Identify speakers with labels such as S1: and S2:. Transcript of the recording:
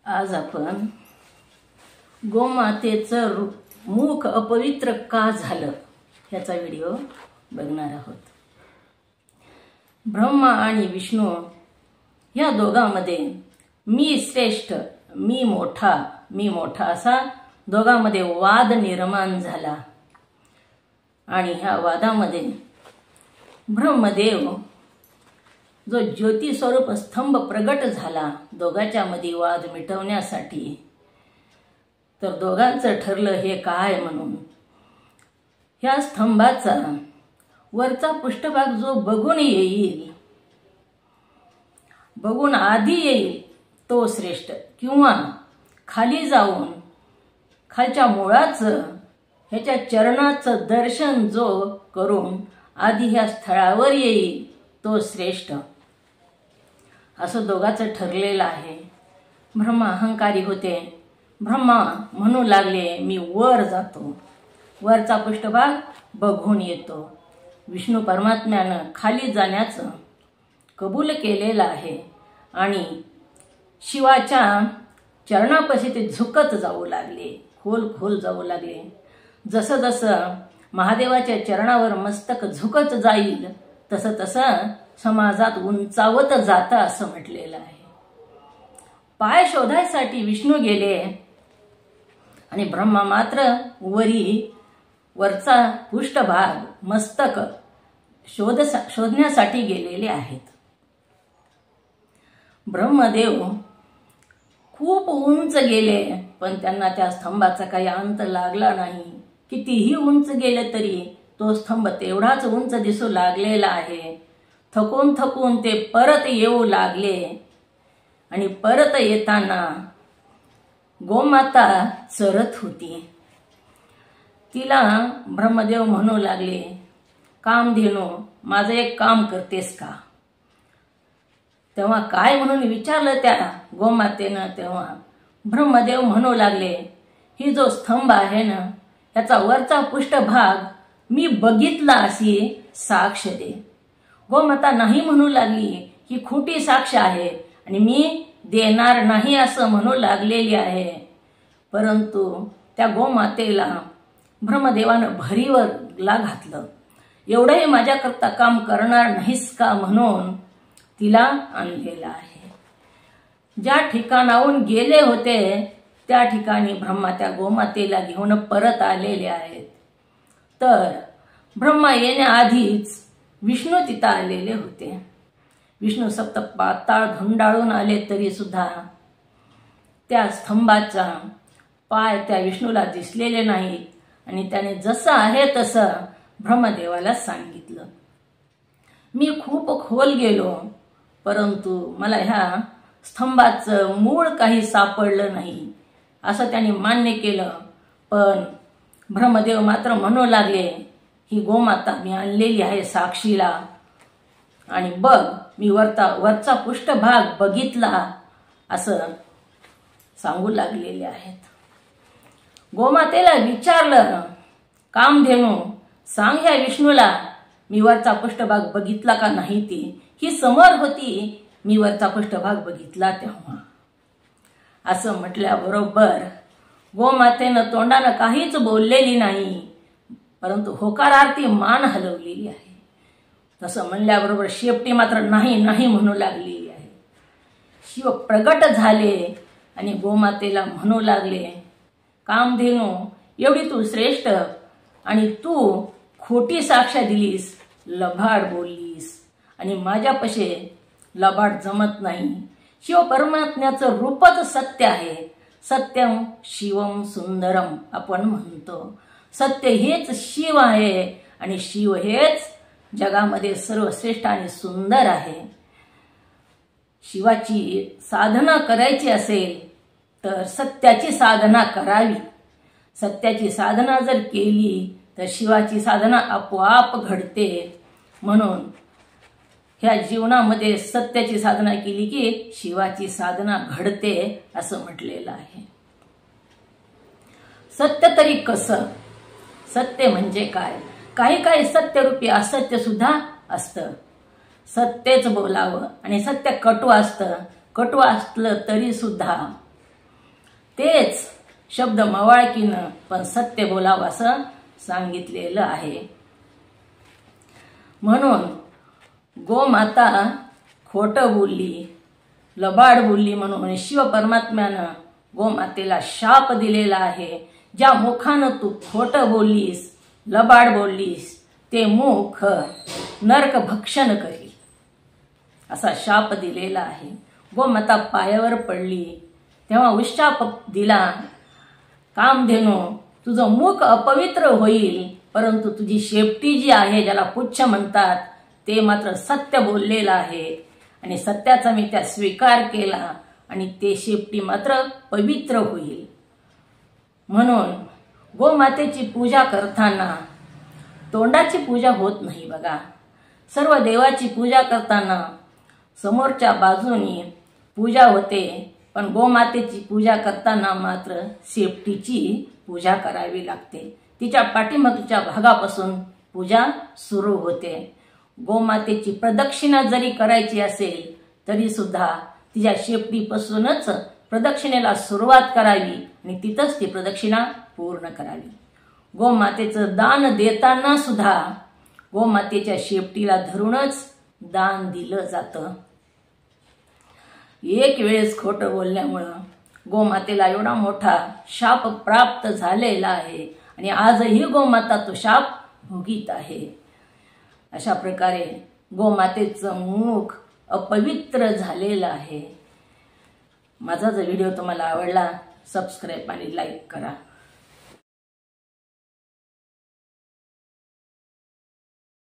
S1: आज आपण गोमातेचं मुख अपवित्र का झालं याचा व्हिडिओ बघणार आहोत। ब्रह्मा आणि विष्णू या दोघांमध्ये मी श्रेष्ठ मी मोठा असा दोघांमध्ये वाद निर्माण झाला आणि ह्या वादामध्ये ब्रह्मदेव जो ज्योती स्वरूप स्तंभ प्रगट झाला दोघांच्या मध्ये वाद मिटवण्यासाठी, तर दोघांचं ठरलं हे काय म्हणून ह्या स्तंभाचा वरचा पृष्ठभाग जो बघून आधी येईल तो श्रेष्ठ, किंवा खाली जाऊन खालच्या मुळाचं ह्याच्या चरणाचं दर्शन जो करून आधी ह्या स्थळावर येईल तो श्रेष्ठ, असं दोघांचं ठरलेलं आहे। ब्रह्मा अहंकारी होते। ब्रह्मा म्हणू लागले मी वर जातो, वरचा पृष्ठभाग बघून येतो। विष्णू परमात्म्यानं खाली जाण्याचं कबूल केलेलं आहे आणि शिवाच्या चरणापाशी ते झुकत जाऊ लागले, खोल जाऊ लागले। जसं जसं महादेवाच्या चरणावर मस्तक झुकत जाईल तसं तसं समाजात उंचावत जातं असं म्हटलेलं आहे। पाय शोधायसाठी विष्णू गेले आणि ब्रह्मा मात्र वरचा पृष्ठभाग मस्तक शोधण्यासाठी गेलेले आहेत। ब्रह्मदेव खूप उंच गेले पण त्यांना त्या स्तंभाचा काही अंत लागला नाही। कितीही उंच गेले तरी तो स्तंभ तेवढाच उंच दिसू लागलेला आहे। थकून ते परत येऊ लागले आणि परत येताना गोमाता चरत होती। तिला ब्रह्मदेव म्हणू लागले, कामधेनू माझं एक काम करतेस का? तेव्हा काय म्हणून विचारलं त्या गोमातेनं, तेव्हा ब्रह्मदेव म्हणू लागले, ही जो स्तंभ आहे ना त्याचा वरचा पृष्ठभाग मी बघितला अशी साक्ष दे। गोमाता नाही म्हणू लागली, ही खोटी साक्ष आहे आणि मी देणार नाही असं म्हणू लागलेली आहे। परंतु त्या गोमातेला ब्रह्मदेवानं भरीवरला घातलं, एवढंही माझ्याकरता काम करणार नाहीस का म्हणून तिला आणलेलं आहे। ज्या ठिकाणाहून गेले होते त्या ठिकाणी ब्रह्मा त्या गोमातेला घेऊन परत आलेले आहेत। तर ब्रह्मा येण्याआधीच विष्णू तिथं आलेले होते। विष्णू सप्त पाताळ धुंडाळून आले तरी सुद्धा त्या स्तंभाचा पाय त्या विष्णूला दिसलेले नाहीत आणि त्याने जसं आहे तसं ब्रह्मदेवाला सांगितलं, मी खूप खोल गेलो परंतु मला ह्या स्तंभाचं मूळ काही सापडलं नाही असं त्याने मान्य केलं। पण ब्रह्मदेव मात्र म्हणू लागले, ही गोमाता मी आणलेली आहे साक्षीला आणि बघ मी वरचा पृष्ठभाग बघितला असं सांगू लागलेले आहेत। गोमातेला विचारलं, कामधेनू सांग ह्या विष्णूला मी वरचा पृष्ठभाग बघितला का नाही ती? ही समोर होती, मी वरचा पृष्ठभाग बघितला तेव्हा असं म्हटल्याबरोबर गोमातेनं तोंडानं काहीच बोललेली नाही परंतु होकारार्थी मान हलवलेली आहे। तसं म्हणल्याबरोबर शेपटी मात्र नाही म्हणू लागलेली आहे। शिव प्रगट झाले आणि गोमातेला म्हणू लागले, कामधेनू एवढी तू श्रेष्ठ आणि तू खोटी साक्ष दिलीस, लबाड बोललीस आणि माझ्यापाशी लबाड जमत नाही। शिव परमात्म्याचं रूपच सत्य आहे। सत्यम शिवम सुंदरम आपण म्हणतो। सत्य हेच शिव आहे आणि शिव हेच जगामध्ये सर्वश्रेष्ठ आणि सुंदर आहे। शिवाची साधना करायची असेल तर सत्याची साधना करावी। सत्याची साधना जर केली तर शिवाची साधना आपोआप घडते। म्हणून ह्या जीवनामध्ये सत्याची साधना केली की शिवाची साधना घडते असं म्हटलेलं आहे। सत्य तरी कसं? सत्य म्हणजे काय? काही सत्यरूपी असत्य सुद्धा असतं। सत्यच बोलावं आणि सत्य कटू असतं। कटू असलं तरी सुद्धा तेच शब्द मवाळकीनं पण सत्य बोलावं असं सांगितलेलं आहे. म्हणून गोमाता खोटं बोलली, लबाड बोलली म्हणून शिव परमात्म्यानं गोमातेला शाप दिलेला आहे. ज्या मुखानं तू खोटं बोललीस, लबाड बोललीस, ते मुख नरक भक्षण करी असा शाप दिलेला आहे. गोमाता पायावर पडली तेव्हा उशाप दिला, कामधेनू तुझं मुख अपवित्र होईल, परंतु तुझी शेपटी जी आहे, ज्याला पुच्छ म्हणतात, ते मात्र सत्य बोललेलं आहे आणि सत्याचा मी त्या स्वीकार केला आणि ते शेपटी मात्र पवित्र होईल. म्हणून गोमातेची पूजा करताना तोंडाची पूजा होत नाही बघा. सर्व देवाची पूजा करताना समोरच्या बाजूनी पूजा होते, पण गोमातेची पूजा करताना मात्र शेपटीची पूजा करावी लागते. तिच्या पाठीमागच्या भागापासून पूजा सुरू होते. गोमातेची प्रदक्षिणा जरी करायची असेल तरी सुद्धा तिच्या शेपटीपासूनच प्रदक्षिणेला सुरुवात करावी आणि तिथंच ती प्रदक्षिणा पूर्ण करावी. गोमातेचं दान देताना सुद्धा गोमातेच्या शेपटीला धरूनच दान दिलं जातं. एक वेळेस खोटं बोलल्यामुळं गोमातेला एवढा मोठा शाप प्राप्त झालेला आहे आणि आजही गोमाता तो शाप भोगीत आहे. अशा प्रकारे गोमातेचं मुख अपवित्र झालेलं आहे. माझा जर व्हिडिओ तुम्हाला आवडला, सबस्क्राईब आणि लाईक करा.